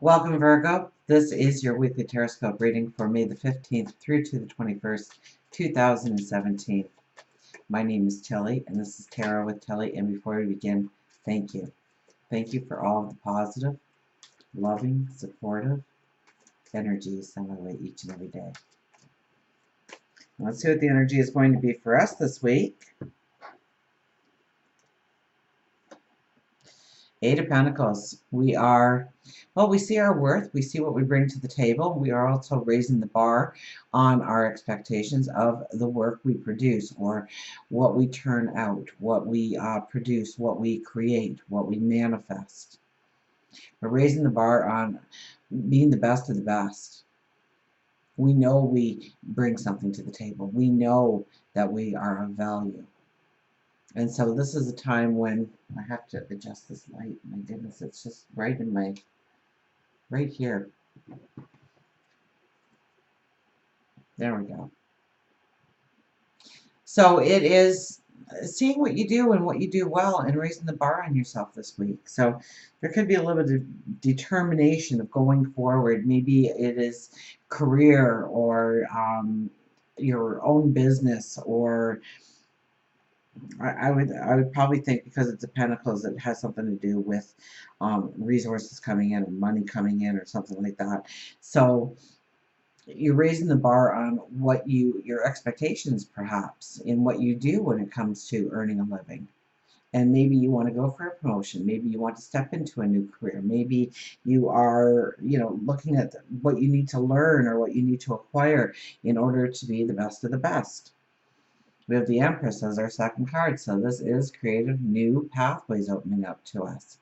Welcome, Virgo. This is your weekly Teroscope reading for May the 15th through to the 21st, 2017. My name is Tilly, and this is Tarot with Tilly. And before we begin, thank you. Thank you for all of the positive, loving, supportive energy sent my way each and every day. Let's see what the energy is going to be for us this week. Eight of Pentacles. We see our worth. We see what we bring to the table. We are also raising the bar on our expectations of the work we produce, or what we turn out, what we produce, what we create, what we manifest. We're raising the bar on being the best of the best. We know we bring something to the table. We know that we are of value. And so this is a time when I have to adjust this light. My goodness, it's just right here. There we go. So it is seeing what you do and what you do well and raising the bar on yourself this week. So there could be a little bit of determination of going forward. Maybe it is career or your own business, or I would probably think, because it's a Pentacles, it has something to do with resources coming in or money coming in or something like that. So you're raising the bar on what your expectations, perhaps, in what you do when it comes to earning a living. And maybe you want to go for a promotion. Maybe you want to step into a new career. Maybe you are, looking at what you need to learn or what you need to acquire in order to be the best of the best. We have the Empress as our second card, so this is creative new pathways opening up to us.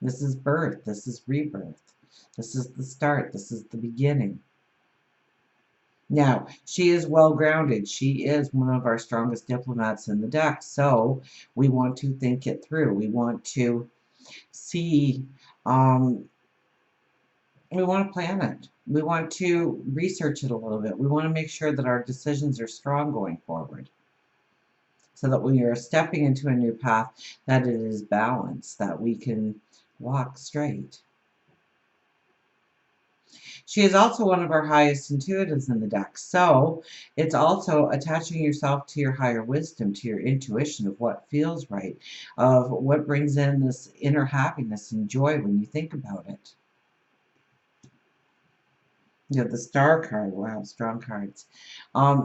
This is birth, this is rebirth, this is the start, this is the beginning. Now, she is well grounded. She is one of our strongest diplomats in the deck, so we want to think it through. We want to see, we want to plan it. We want to research it a little bit. We want to make sure that our decisions are strong going forward, so that when you're stepping into a new path, that it is balanced, that we can walk straight. She is also one of our highest intuitives in the deck, so it's also attaching yourself to your higher wisdom, to your intuition of what feels right, of what brings in this inner happiness and joy when you think about it. You have the Star card. Wow, strong cards.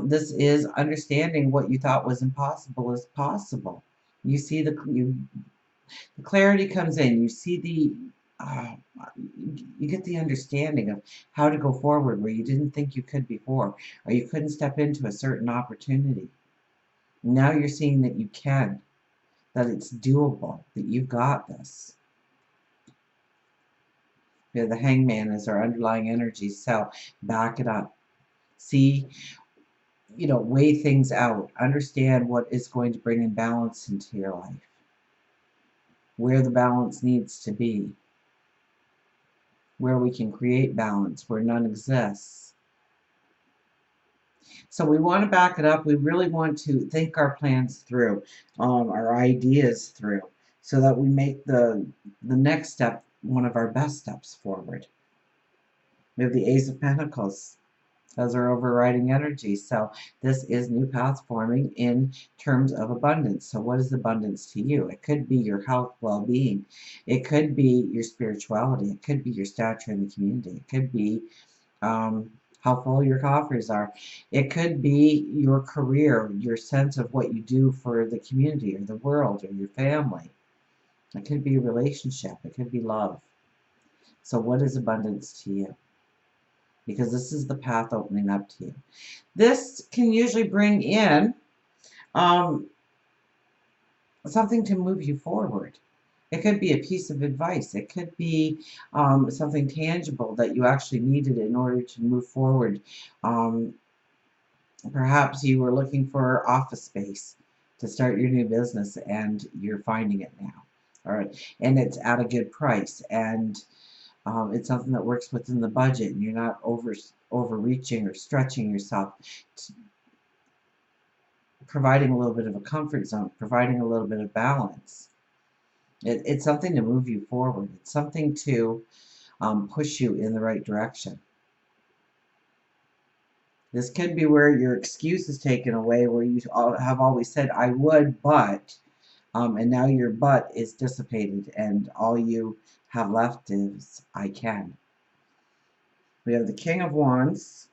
This is understanding what you thought was impossible is possible. You see the clarity comes in. You see you get the understanding of how to go forward where you didn't think you could before, or you couldn't step into a certain opportunity. Now you're seeing that you can, that it's doable, that you've got this. Yeah, the Hangman is our underlying energy, so back it up. See, weigh things out. Understand what is going to bring in balance into your life, where the balance needs to be, where we can create balance, where none exists. So we want to back it up. We really want to think our plans through, our ideas through, so that we make the next step one of our best steps forward. We have the Ace of Pentacles as our overriding energy. So this is new paths forming in terms of abundance. So what is abundance to you? It could be your health, well-being. It could be your spirituality. It could be your stature in the community. It could be how full your coffers are. It could be your career, your sense of what you do for the community or the world or your family. It could be a relationship. It could be love. So what is abundance to you? Because this is the path opening up to you. This can usually bring in something to move you forward. It could be a piece of advice. It could be something tangible that you actually needed in order to move forward. Perhaps you were looking for office space to start your new business, and you're finding it now. All right, and it's at a good price, and it's something that works within the budget, and you're not overreaching or stretching yourself. Providing a little bit of a comfort zone, providing a little bit of balance. It's something to move you forward. It's something to push you in the right direction. This could be where your excuse is taken away, where you have always said, I would, but, and now your but is dissipated, and all you have left is, I can. We have the King of Wands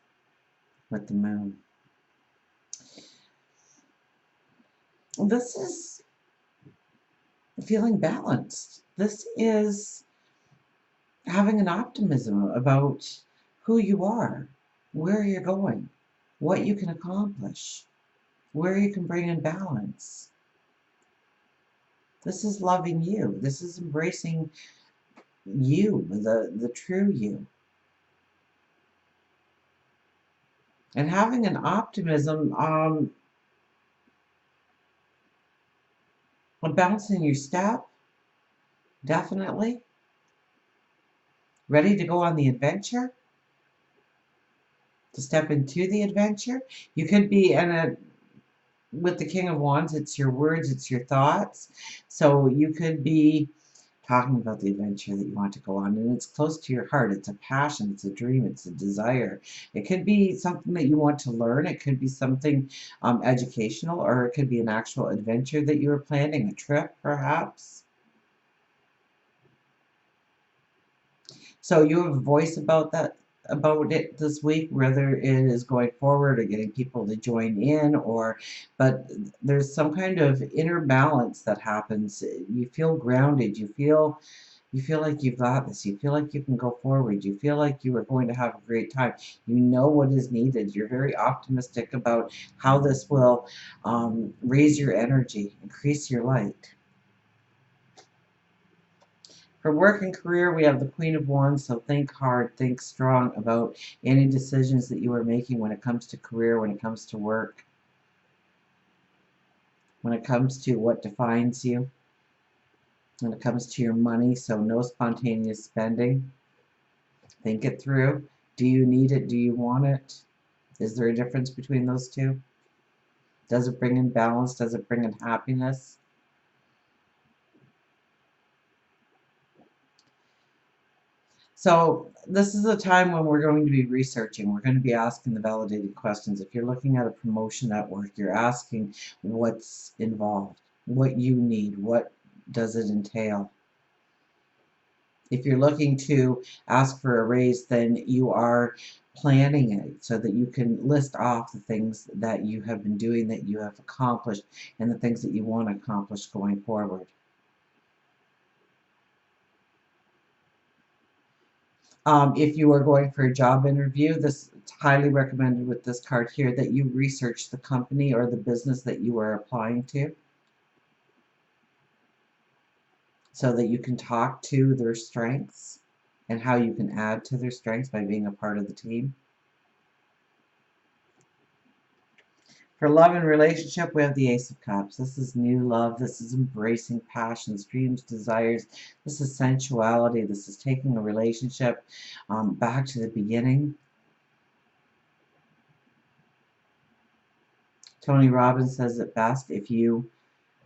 with the Moon. This is feeling balanced. This is having an optimism about who you are, where you're going, what you can accomplish, where you can bring in balance. This is loving you. This is embracing you, the true you. And having an optimism, balancing your step, definitely. Ready to go on the adventure, to step into the adventure. You could be in a, with the King of Wands, it's your words, it's your thoughts. So you could be talking about the adventure that you want to go on, and it's close to your heart. It's a passion, it's a dream, it's a desire. It could be something that you want to learn. It could be something educational, or it could be an actual adventure that you are planning, a trip perhaps. So you have a voice about that, about it this week, whether it is going forward or getting people to join in, or, but there's some kind of inner balance that happens. You feel grounded. You feel like you've got this. You feel like you can go forward. You feel like you are going to have a great time. You know what is needed. You're very optimistic about how this will raise your energy, increase your light. For work and career, we have the Queen of Wands, so think hard, think strong about any decisions that you are making when it comes to career, when it comes to work, when it comes to what defines you, when it comes to your money, so no spontaneous spending. Think it through. Do you need it? Do you want it? Is there a difference between those two? Does it bring in balance? Does it bring in happiness? So this is a time when we're going to be researching. We're going to be asking the validated questions. If you're looking at a promotion at work, you're asking what's involved, what you need, what does it entail. If you're looking to ask for a raise, then you are planning it so that you can list off the things that you have been doing, that you have accomplished, and the things that you want to accomplish going forward. If you are going for a job interview, this is highly recommended with this card here that you research the company or the business that you are applying to, so that you can talk to their strengths and how you can add to their strengths by being a part of the team. For love and relationship, we have the Ace of Cups. This is new love. This is embracing passions, dreams, desires. This is sensuality. This is taking a relationship back to the beginning. Tony Robbins says it best: if you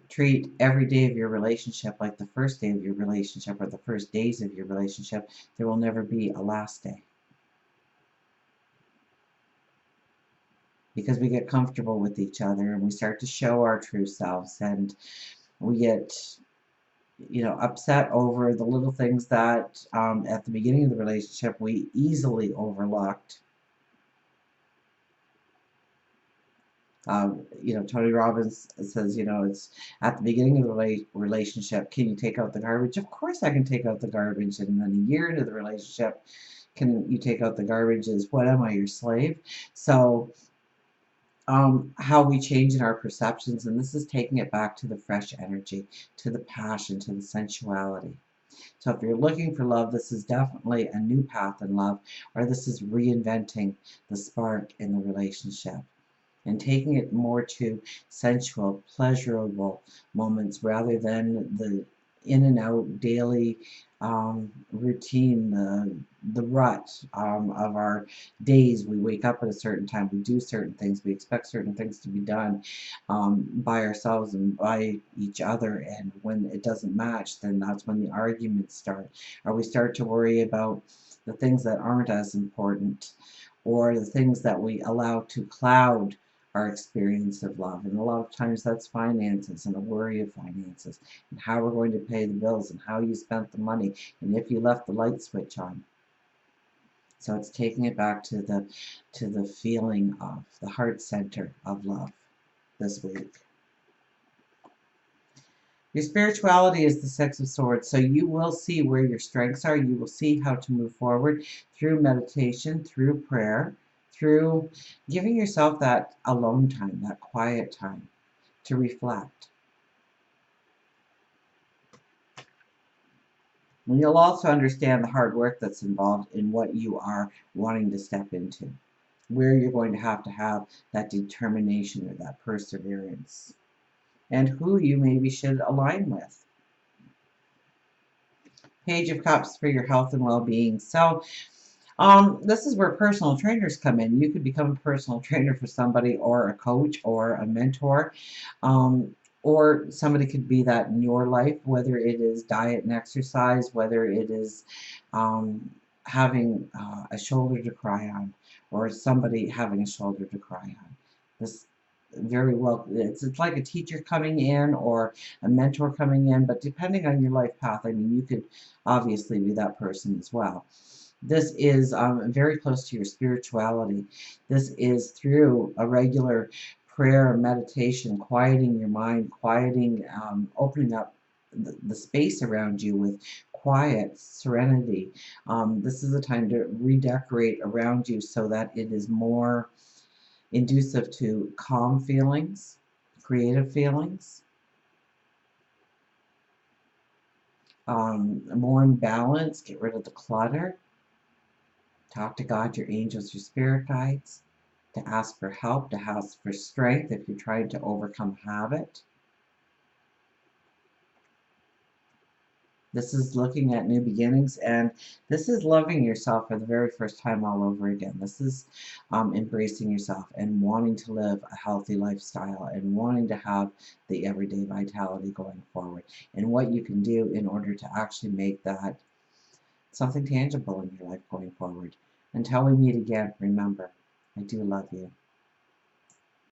treat every day of your relationship like the first day of your relationship, or the first days of your relationship, there will never be a last day. Because we get comfortable with each other and we start to show our true selves, and we get, you know, upset over the little things that at the beginning of the relationship we easily overlooked. You know, Tony Robbins says, you know, it's at the beginning of the relationship, can you take out the garbage? Of course I can take out the garbage. And then a year into the relationship, can you take out the garbage? Is what, am I your slave? So how we change in our perceptions, and this is taking it back to the fresh energy, to the passion, to the sensuality. So if you're looking for love, this is definitely a new path in love, or this is reinventing the spark in the relationship and taking it more to sensual, pleasurable moments rather than the in and out daily routine, the rut of our days. We wake up at a certain time, we do certain things, we expect certain things to be done by ourselves and by each other, and when it doesn't match, then that's when the arguments start, or we start to worry about the things that aren't as important, or the things that we allow to cloud our experience of love. And a lot of times that's finances, and a worry of finances, and how we're going to pay the bills, and how you spent the money, and if you left the light switch on. So it's taking it back to the feeling of the heart center of love this week. Your spirituality is the Six of Swords, so you will see where your strengths are. You will see how to move forward through meditation, through prayer, through giving yourself that alone time, that quiet time to reflect. And you'll also understand the hard work that's involved in what you are wanting to step into, where you're going to have that determination or that perseverance, and who you maybe should align with. Page of Cups for your health and well-being. So this is where personal trainers come in. You could become a personal trainer for somebody, or a coach, or a mentor, or somebody could be that in your life, whether it is diet and exercise, whether it is having a shoulder to cry on, or somebody having a shoulder to cry on. This very well, it's like a teacher coming in or a mentor coming in, but depending on your life path, I mean, you could obviously be that person as well. This is very close to your spirituality. This is through a regular prayer and meditation, quieting your mind, quieting, opening up the space around you with quiet, serenity. This is a time to redecorate around you so that it is more inducive to calm feelings, creative feelings, more in balance. Get rid of the clutter. Talk to God, your angels, your spirit guides, to ask for help, to ask for strength if you're trying to overcome habit. This is looking at new beginnings, and this is loving yourself for the very first time all over again. This is embracing yourself and wanting to live a healthy lifestyle and wanting to have the everyday vitality going forward, and what you can do in order to actually make that something tangible in your life going forward. Until we meet again, remember, I do love you.